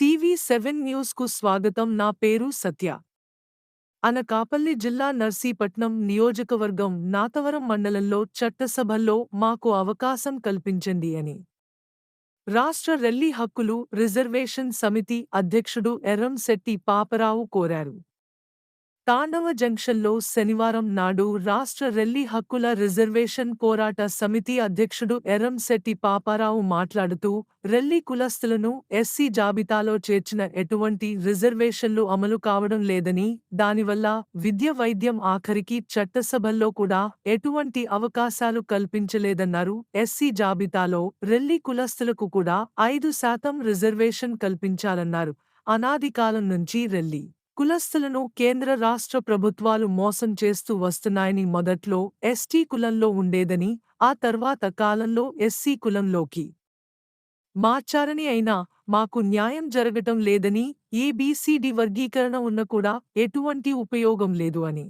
టీవీ7 news కు స్వాగతం. నా పేరు సత్య. అనకాపల్లి జిల్లా నర్సీపట్నం నియోజకవర్గం నాతవరం మండలంలో చట్టసభల్లో మాకు అవకాశం కల్పించండి అని రాష్ట్ర రెల్లి హక్కులు రిజర్వేషన్ సమితి అధ్యక్షుడు ఎర్రంశెట్టి పాపరావు కోరారు. తాండవ జంక్షన్లో శనివారం నాడు రాష్ట్ర రెల్లి హక్కుల రిజర్వేషన్ పోరాట సమితి అధ్యక్షుడు ఎర్రంశెట్టి పాపారావు మాట్లాడుతూ, రెల్లి కులస్తులను ఎస్సీ జాబితాలో చేర్చిన ఎటువంటి రిజర్వేషన్లు అమలు కావడం లేదని, దానివల్ల విద్య వైద్యం ఆఖరికి చట్టసభల్లో కూడా ఎటువంటి అవకాశాలు కల్పించలేదన్నారు. ఎస్సీ జాబితాలో రెల్లి కులస్తులకు కూడా 5% రిజర్వేషన్ కల్పించాలన్నారు. అనాది కాలం నుంచి రెల్లి కులస్తులను కేంద్ర రాష్ట్ర ప్రభుత్వాలు మోసం చేస్తూ వస్తున్నాయని, మొదట్లో ఎస్టీ కులంలో ఉండేదని, ఆ తర్వాత కాలంలో ఎస్సీ కులంలోకి మార్చారని, అయినా మాకు న్యాయం జరగటం లేదని, ఏబీసీడీ వర్గీకరణ ఉన్న కూడా ఎటువంటి ఉపయోగం లేదు అని,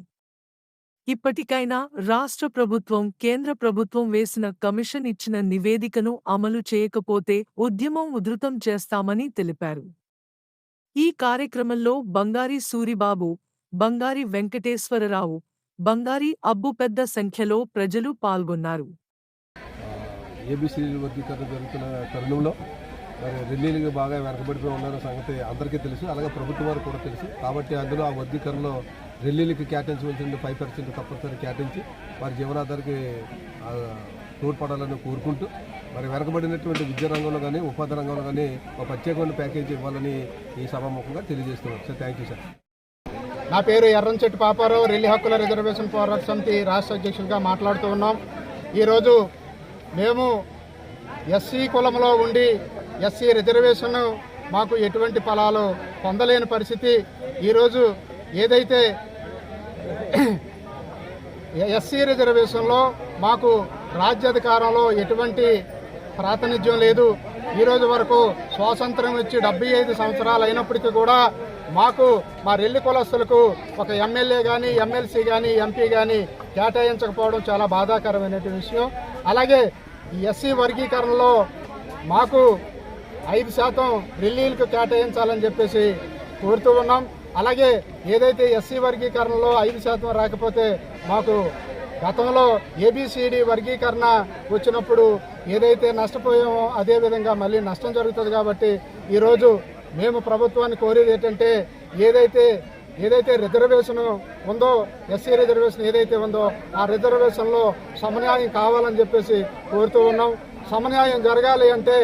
ఇప్పటికైనా రాష్ట్ర ప్రభుత్వం కేంద్ర ప్రభుత్వం వేసిన కమిషన్ ఇచ్చిన నివేదికను అమలు చేయకపోతే ఉద్యమం ఉధృతం చేస్తామని తెలిపారు. ఈ కార్యక్రమంలో బంగారి సూరిబాబు, బంగారి వెంకటేశ్వరరావు, బంగారి అబ్బు పెద్ద సంఖ్యలో ప్రజలు పాల్గొన్నారు. ఏబీసీ వర్గీకరణ జరుగుతున్న తరుణంలో మరి రెల్లీలు బాగా వెనకబడిపోయి ఉన్న సంగతి అందరికీ తెలుసు, అలాగే ప్రభుత్వం వారికి కూడా తెలుసు. కాబట్టి అందులో ఆ వర్గీకరణలో రెల్లీలకి కేటాయించవలసిన 5% తప్పనిసరి కేటాయించి వారి జీవనాధారికి తోడ్పడాలని కోరుకుంటూ, మరి వెనకబడినటువంటి విద్యా రంగంలో కానీ ఉపాధి రంగంలో కానీ ఒక ప్రత్యేకమైన ప్యాకేజీ ఇవ్వాలని ఈ సభాముఖంగా తెలియజేస్తున్నాం. Sir, thank you sir. నా పేరు ఎర్రంశెట్టి పాపారావు, రెల్లి హక్కుల రిజర్వేషన్ పోరాట సమితి రాష్ట్ర అధ్యక్షుడిగా మాట్లాడుతూ ఉన్నాం. ఈరోజు మేము ఎస్సీ కులంలో ఉండి ఎస్సీ రిజర్వేషన్ మాకు ఎటువంటి ఫలాలు పొందలేని పరిస్థితి. ఈరోజు ఏదైతే ఎస్సీ రిజర్వేషన్లో మాకు రాజ్యాధికారంలో ఎటువంటి ప్రాతినిధ్యం లేదు. ఈరోజు వరకు స్వాతంత్రం ఇచ్చి 75 సంవత్సరాలు అయినప్పటికీ కూడా మాకు మా రెల్లి కులస్తులకు ఒక ఎమ్మెల్యే కానీ ఎమ్మెల్సీ కానీ ఎంపీ కానీ కేటాయించకపోవడం చాలా బాధాకరమైనటువంటి విషయం. అలాగే ఈ ఎస్సీ వర్గీకరణలో మాకు 5% రెల్లీలకు కేటాయించాలని చెప్పేసి కోరుతూ ఉన్నాం. అలాగే ఏదైతే ఎస్సీ వర్గీకరణలో 5% రాకపోతే మాకు గతంలో ఏబీసీడీ వర్గీకరణ వచ్చినప్పుడు ఏదైతే నష్టపోయామో అదేవిధంగా మళ్ళీ నష్టం జరుగుతుంది. కాబట్టి ఈరోజు మేము ప్రభుత్వాన్ని కోరేది ఏంటంటే, ఏదైతే రిజర్వేషన్ ఉందో, ఎస్సీ రిజర్వేషన్ ఏదైతే ఉందో ఆ రిజర్వేషన్లో సమన్యాయం కావాలని చెప్పేసి కోరుతూ ఉన్నాం. సమన్యాయం జరగాలి అంటే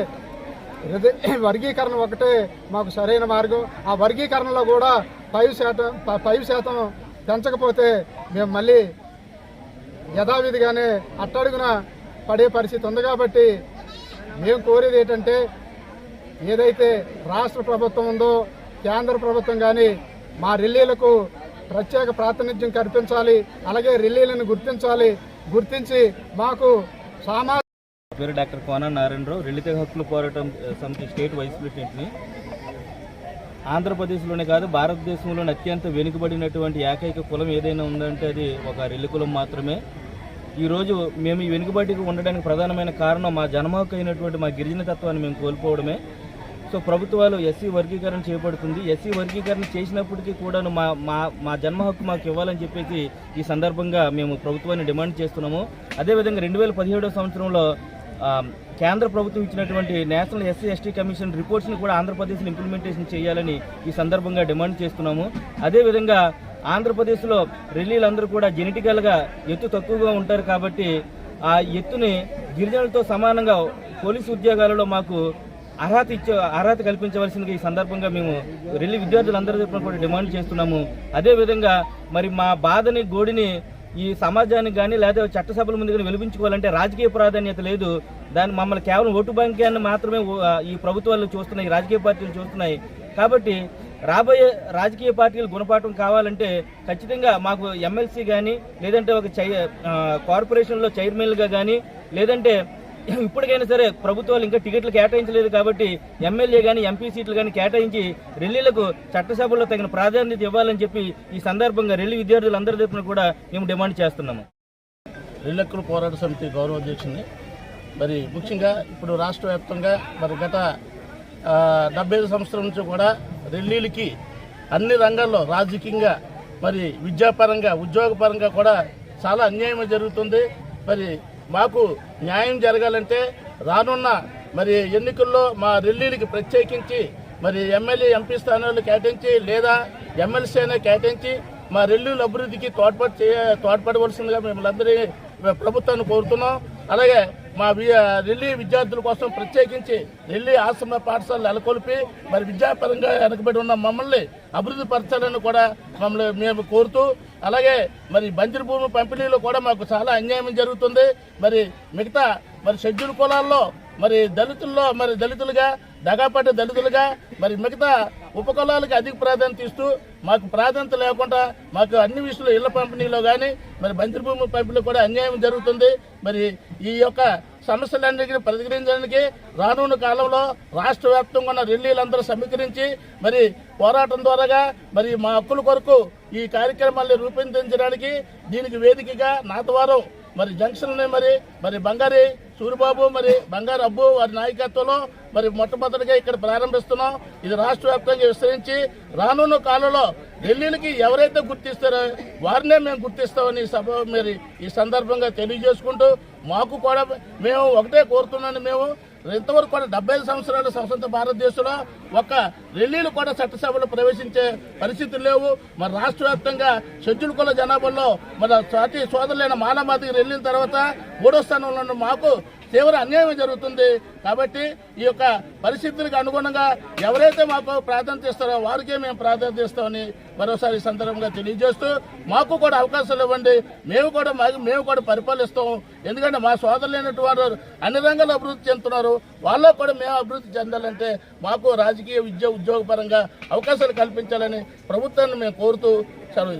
వర్గీకరణ ఒకటే మాకు సరైన మార్గం. ఆ వర్గీకరణలో కూడా 5% పెంచకపోతే మేము మళ్ళీ యథావిధిగానే అట్టడుగున పడే పరిస్థితి ఉంది. కాబట్టి మేము కోరేది ఏంటంటే, ఏదైతే రాష్ట్ర ప్రభుత్వం ఉందో కేంద్ర ప్రభుత్వం కానీ మా రెల్లీలకు ప్రత్యేక ప్రాతినిధ్యం కల్పించాలి. అలాగే రెల్లీలను గుర్తించి మాకు పేరు డాక్టర్ కోన నారాయణరావు, రెల్లి హక్కుల పోరాటం సమితి స్టేట్ వైస్ ప్రెసిడెంట్ని. ఆంధ్రప్రదేశ్లోనే కాదు, భారతదేశంలోనే అత్యంత వెనుకబడినటువంటి ఏకైక కులం ఏదైనా ఉందంటే అది ఒక రెల్లి కులం మాత్రమే. ఈరోజు మేము ఈ వెనుకబడికి ఉండడానికి ప్రధానమైన కారణం మా జన్మ హక్కు అయినటువంటి మా గిరిజన తత్వాన్ని మేము కోల్పోవడమే. సో ప్రభుత్వాలు ఎస్సీ వర్గీకరణ చేపడుతుంది. ఎస్సీ వర్గీకరణ చేసినప్పటికీ కూడా మా జన్మ హక్కు మాకు ఇవ్వాలని చెప్పేసి ఈ సందర్భంగా మేము ప్రభుత్వాన్ని డిమాండ్ చేస్తున్నాము. అదేవిధంగా 2017 సంవత్సరంలో కేంద్ర ప్రభుత్వం ఇచ్చినటువంటి నేషనల్ ఎస్సీ ఎస్టీ కమిషన్ రిపోర్ట్స్ని కూడా ఆంధ్రప్రదేశ్లో ఇంప్లిమెంటేషన్ చేయాలని ఈ సందర్భంగా డిమాండ్ చేస్తున్నాము. అదేవిధంగా ఆంధ్రప్రదేశ్లో రెల్లీలందరూ కూడా జెనెటికల్గా ఎత్తు తక్కువగా ఉంటారు. కాబట్టి ఆ ఎత్తుని గిరిజనులతో సమానంగా పోలీసు ఉద్యోగాలలో మాకు అర్హత కల్పించవలసిందిగా ఈ సందర్భంగా మేము రెల్లి విద్యార్థులందరి తరపున కూడా డిమాండ్ చేస్తున్నాము. అదేవిధంగా మరి మా బాధని గోడిని ఈ సమాజానికి కానీ లేదా చట్టసభల ముందు కానీ వెలిపించుకోవాలంటే రాజకీయ ప్రాధాన్యత లేదు. దాన్ని మమ్మల్ని కేవలం ఓటు బ్యాంకాన్ని మాత్రమే ఈ ప్రభుత్వాలు చూస్తున్నాయి, రాజకీయ పార్టీలు చూస్తున్నాయి. కాబట్టి రాబోయే రాజకీయ పార్టీలు గుణపాఠం కావాలంటే ఖచ్చితంగా మాకు ఎమ్మెల్సీ కానీ లేదంటే ఒక కార్పొరేషన్లో చైర్మన్గా కానీ లేదంటే ఇప్పటికైనా సరే ప్రభుత్వాలు ఇంకా టికెట్లు కేటాయించలేదు కాబట్టి ఎమ్మెల్యే కానీ ఎంపీ సీట్లు కానీ కేటాయించి రెల్లీలకు చట్టసభల్లో తగిన ప్రాధాన్యత ఇవ్వాలని చెప్పి ఈ సందర్భంగా రెల్లి విద్యార్థులందరి తరపున కూడా మేము డిమాండ్ చేస్తున్నాము. రెల్లి హక్కుల పోరాట సమితి గౌరవ అధ్యక్షుడిని. మరి ముఖ్యంగా ఇప్పుడు రాష్ట్ర వ్యాప్తంగా మరి గత 75 సంవత్సరాల నుంచి కూడా రెల్లీలకి అన్ని రంగాల్లో రాజకీయంగా మరి విద్యాపరంగా ఉద్యోగపరంగా కూడా చాలా అన్యాయం జరుగుతుంది. మరి మాకు న్యాయం జరగాలంటే రానున్న మరి ఎన్నికల్లో మా రెల్లీలకి ప్రత్యేకించి మరి ఎమ్మెల్యే ఎంపీ స్థానాలు కేటాయించి లేదా ఎమ్మెల్సీ అయినా కేటాయించి మా రెల్లీల అభివృద్ధికి తోడ్పడవలసిందిగా మిమ్మల్ని ప్రభుత్వాన్ని కోరుతున్నాం. అలాగే మా రెల్లి విద్యార్థుల కోసం ప్రత్యేకించి రెల్లి ఆశ్రమ పాఠశాలలు నెలకొల్పి మరి విద్యాపరంగా వెనకబడి ఉన్న మమ్మల్ని అభివృద్ధి పరచాలని కూడా మేము కోరుతూ, అలాగే మరి బంజరు భూమి పంపిణీలో కూడా మాకు చాలా అన్యాయం జరుగుతుంది. మరి మిగతా మరి షెడ్యూల్ కులాల్లో మరి దళితుల్లో మరి దళితులుగా దగాపడ్డ దళితులుగా మరి మిగతా ఉపకులాలకు అధిక ప్రాధాన్యత ఇస్తూ మాకు ప్రాధాన్యత లేకుండా మాకు అన్ని విషయాలు ఇళ్ల పంపిణీలో కానీ మరి బంజరు భూమి పంపిణీలో కూడా అన్యాయం జరుగుతుంది. మరి ఈ యొక్క సమస్యలన్నిటికీ పరిష్కరించడానికి రానున్న కాలంలో రాష్ట్ర వ్యాప్తంగా ఉన్న రెల్లీలందరూ సమీకరించి మరి పోరాటం ద్వారాగా మరి మా హక్కుల కొరకు ఈ కార్యక్రమాన్ని రూపొందించడానికి దీనికి వేదికగా నాతవారం మరి జంక్షన్ మరి బంగారి సూరిబాబు మరి బంగారు అబ్బు వారి నాయకత్వంలో మరి మొట్టమొదటిగా ఇక్కడ ప్రారంభిస్తున్నాం. ఇది రాష్ట్ర వ్యాప్తంగా విస్తరించి రానున్న కాలంలో ఢిల్లీకి ఎవరైతే గుర్తిస్తారో వారినే మేము గుర్తిస్తామని సభ మరి ఈ సందర్భంగా తెలియజేసుకుంటూ మాకు కూడా మేము ఒకటే కోరుతున్నాను. మేము ఇంతవరకు కూడా 75 సంవత్సరాల స్వతంత్ర భారతదేశంలో ఒక్క రెల్లీలు కూడా చట్టసభలో ప్రవేశించే పరిస్థితులు లేవు. మరి రాష్ట్ర వ్యాప్తంగా షెడ్యూల్ కుల జనాభాలో మన జాతి సోదరులైన మానవాధిక రెల్లీల తర్వాత 3వ స్థానంలో ఉన్న మాకు తీవ్ర అన్యాయం జరుగుతుంది. కాబట్టి ఈ యొక్క పరిస్థితులకు అనుగుణంగా ఎవరైతే మాకు ప్రాధాన్యత ఇస్తారో వారికే మేము ప్రాధాన్యత ఇస్తామని మరోసారి ఈ సందర్భంగా తెలియజేస్తూ మాకు కూడా అవకాశాలు ఇవ్వండి, మేము కూడా పరిపాలిస్తాం. ఎందుకంటే మా సోదరులైనటువంటి వారు అన్ని రంగాల్లో అభివృద్ధి చెందుతున్నారు. వాళ్ళకు కూడా మేము అభివృద్ధి చెందాలంటే మాకు రాజకీయ విద్య ఉద్యోగపరంగా అవకాశాలు కల్పించాలని ప్రభుత్వాన్ని మేము కోరుతూ సెలవు